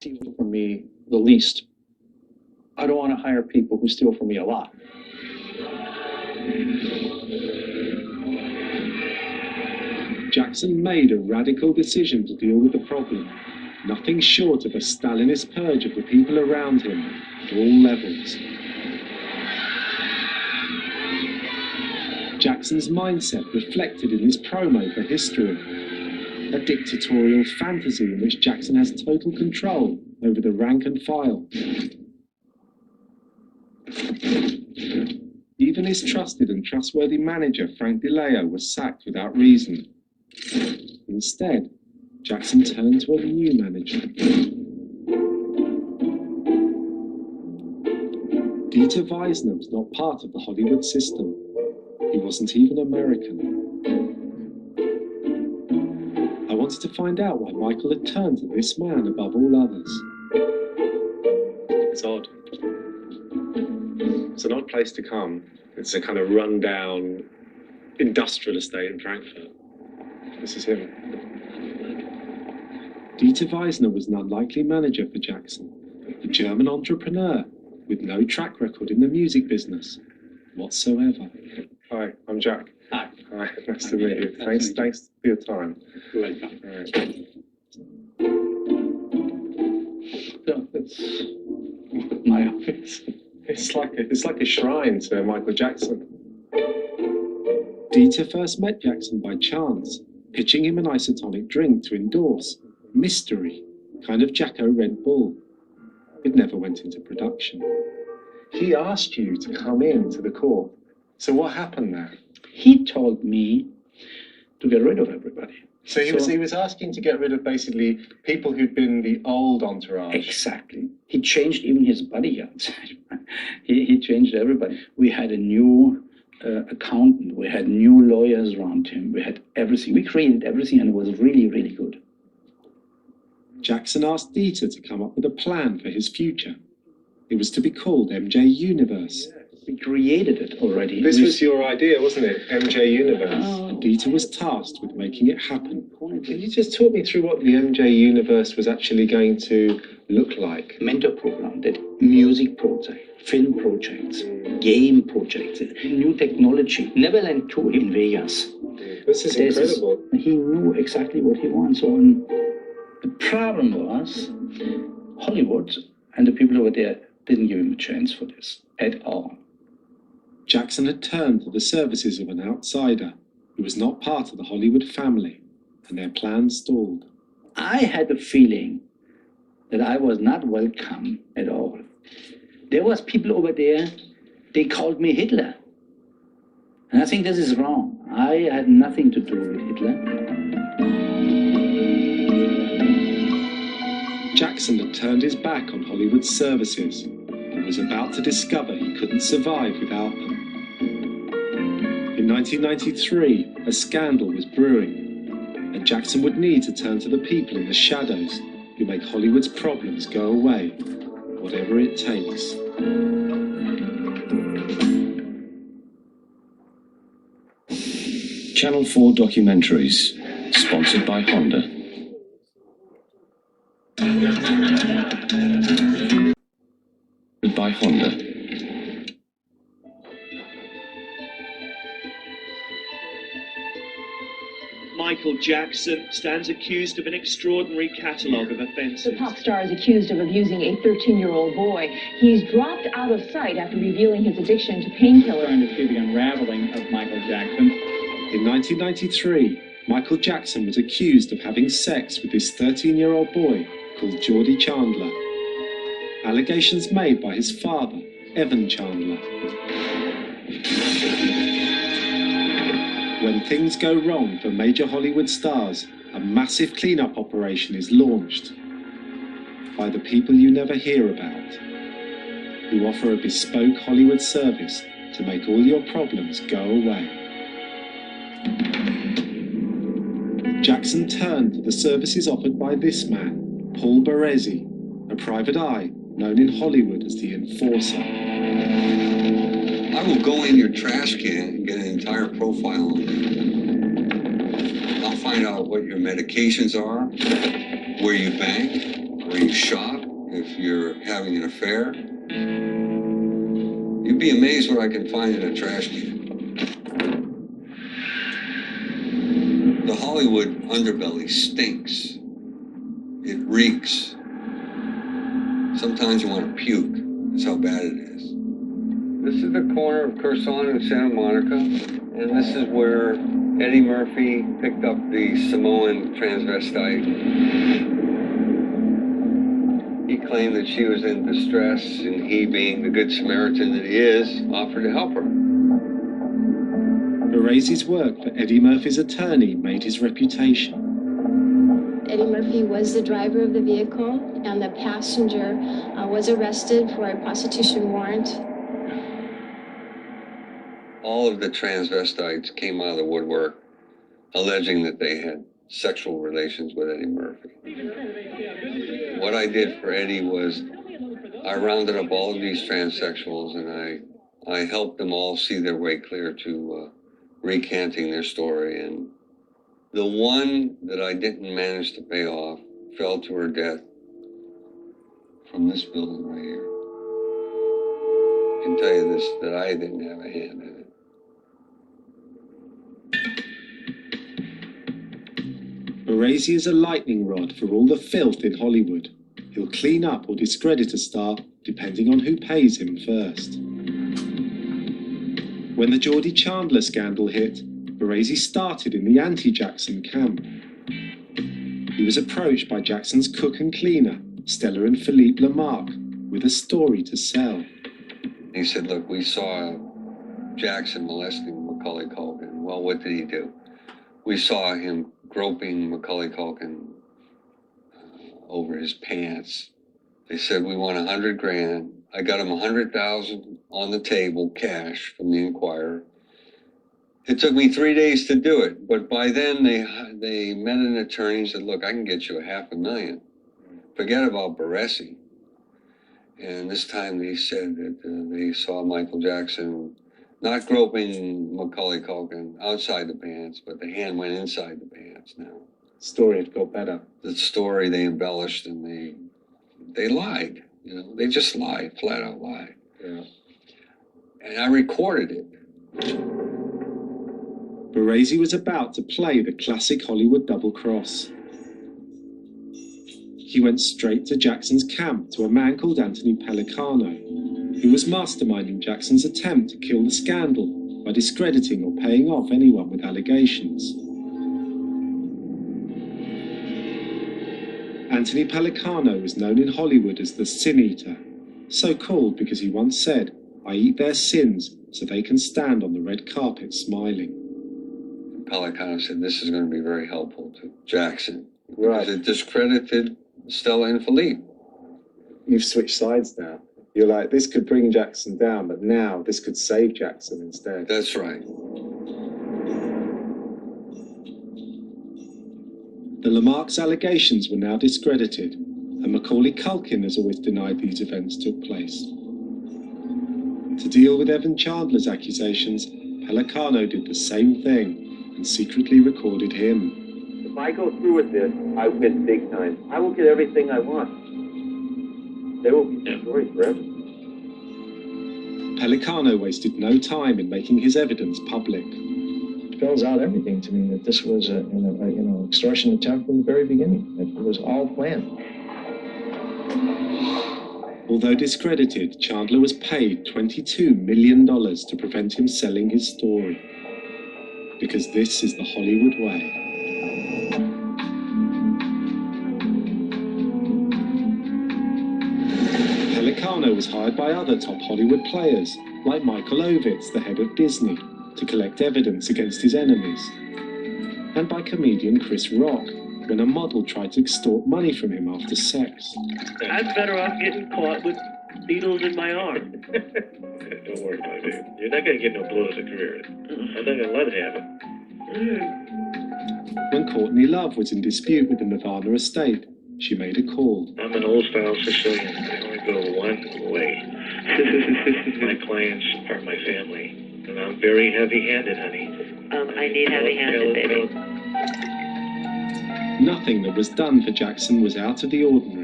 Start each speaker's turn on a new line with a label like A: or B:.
A: steal from me the least. I don't want to hire people who steal from me a lot.
B: Jackson made a radical decision to deal with the problem, nothing short of a Stalinist purge of the people around him at all levels. Jackson's mindset reflected in his promo for History, a dictatorial fantasy in which Jackson has total control over the rank and file. Even his trusted and trustworthy manager, Frank DeLeo, was sacked without reason. Instead, Jackson turned to a new manager. Dieter Weisner was not part of the Hollywood system. He wasn't even American. I wanted to find out why Michael had turned to this man above all others.
C: It's odd. It's an odd place to come. It's a kind of rundown industrial estate in Frankfurt. This is him.
B: Dieter Weisner was an unlikely manager for Jackson, a German entrepreneur with no track record in the music business whatsoever.
C: Hi, I'm Jack.
A: Hi.
C: Hi, nice to meet you. Thanks for your time.
A: You're welcome.
C: All right.
A: So that's my office.
C: It's like a shrine to Michael Jackson.
B: Dieter first met Jackson by chance, pitching him an isotonic drink to endorse. Mystery, kind of Jacko Red Bull. It never went into production.
C: He asked you to come in to the court. So what happened there?
A: He told me to get rid of everybody.
C: So he was asking to get rid of basically people who'd been the old entourage.
A: Exactly. He changed even his bodyguards. he changed everybody. We had a new accountant. We had new lawyers around him. We had everything. We created everything, and it was really, really good.
B: Jackson asked Dieter to come up with a plan for his future. It was to be called MJ Universe.
A: We created it already.
C: This was your idea, wasn't it? MJ Universe.
B: Dieter was tasked with making it happen.
C: Can you just talk me through what the MJ Universe was actually going to look like?
A: Mentor program, that music project, film projects, game projects, new technology. Neverland 2 in Vegas.
C: This is incredible.
A: He knew exactly what he wanted. So the problem was Hollywood and the people over there didn't give him a chance for this at all.
B: Jackson had turned to the services of an outsider who was not part of the Hollywood family, and their plans stalled.
A: I had the feeling that I was not welcome at all. There was people over there, they called me Hitler. And I think this is wrong. I had nothing to do with Hitler.
B: Jackson had turned his back on Hollywood's services and was about to discover he couldn't survive without them. In 1993, a scandal was brewing, and Jackson would need to turn to the people in the shadows who make Hollywood's problems go away, whatever it takes.
D: Channel 4 documentaries, sponsored by Honda. By Honda.
E: Michael Jackson stands accused of an extraordinary catalogue of offences.
F: The pop star is accused of abusing a 13-year-old boy. He's dropped out of sight after revealing his addiction to painkillers.
G: Trying to see the unraveling of Michael Jackson.
B: In 1993, Michael Jackson was accused of having sex with this 13-year-old boy called Geordie Chandler. Allegations made by his father, Evan Chandler. When things go wrong for major Hollywood stars, a massive cleanup operation is launched by the people you never hear about, who offer a bespoke Hollywood service to make all your problems go away. Jackson turned to the services offered by this man, Paul Baresi, a private eye known in Hollywood as the Enforcer.
H: I will go in your trash can and get an entire profile on you. I'll find out what your medications are, where you bank, where you shop, if you're having an affair. You'd be amazed what I can find in a trash can. The Hollywood underbelly stinks. It reeks. Sometimes you want to puke. That's how bad it is. This is the corner of Curzon and Santa Monica, and this is where Eddie Murphy picked up the Samoan transvestite. He claimed that she was in distress, and he, being the good Samaritan that he is, offered to help her.
B: Baresi's work for Eddie Murphy's attorney made his reputation.
I: Eddie Murphy was the driver of the vehicle, and the passenger was arrested for a prostitution warrant.
H: All of the transvestites came out of the woodwork, alleging that they had sexual relations with Eddie Murphy. What I did for Eddie was I rounded up all of these transsexuals, and I helped them all see their way clear to recanting their story. And the one that I didn't manage to pay off fell to her death from this building right here. I can tell you this, that I didn't have a hand in it.
B: Baresi is a lightning rod for all the filth in Hollywood. He'll clean up or discredit a star depending on who pays him first. When the Geordie Chandler scandal hit, Baresi started in the anti-Jackson camp. He was approached by Jackson's cook and cleaner, Stella and Philippe Lamarck, with a story to sell.
H: He said, look, we saw Jackson molesting Macaulay Culkin. Well, what did he do? We saw him groping Macaulay Culkin over his pants. They said, we want $100,000. I got him $100,000 on the table, cash, from the Inquirer. It took me 3 days to do it, but by then they met an attorney and said, look, I can get you $500,000. Forget about Baresi. And this time they said that they saw Michael Jackson not groping Macaulay Culkin outside the pants, but the hand went inside the pants now.
B: Story had got better.
H: The story they embellished, and they lied. You know, they just lied, flat out lied.
B: Yeah.
H: And I recorded it.
B: Baresi was about to play the classic Hollywood double cross. He went straight to Jackson's camp to a man called Anthony Pellicano, who was masterminding Jackson's attempt to kill the scandal by discrediting or paying off anyone with allegations. Anthony Pellicano was known in Hollywood as the Sin Eater, so called because he once said, I eat their sins so they can stand on the red carpet smiling.
H: Pellicano said this is going to be very helpful to Jackson.
B: Right.
H: Because it discredited Stella and Philippe.
B: You've switched sides now. You're like, this could bring Jackson down, but now this could save Jackson instead.
H: That's right.
B: The Lamarck's allegations were now discredited, and Macaulay Culkin has always denied these events took place. To deal with Evan Chandler's accusations, Pellicano did the same thing and secretly recorded him.
J: If I go through with this, I win big time. I will get everything I want. There will be a story forever.
B: Pellicano wasted no time in making his evidence public.
K: It spells out everything to me that this was a extortion attempt from the very beginning. It was all planned.
B: Although discredited, Chandler was paid $22 million to prevent him selling his story. Because this is the Hollywood way. Pellicano was hired by other top Hollywood players, like Michael Ovitz, the head of Disney, to collect evidence against his enemies. And by comedian Chris Rock, when a model tried to extort money from him after sex.
E: I'm better off getting caught with needles in my arm.
C: Don't worry about it. You're not going to get no blows at career. I'm not going to let it happen.
B: When Courtney Love was in dispute with the Nirvana estate, she made a call.
C: I'm an old-style Sicilian. I only go one way. My clients are my family, and I'm very heavy-handed, honey.
L: I need heavy-handed, baby.
B: Nothing that was done for Jackson was out of the ordinary.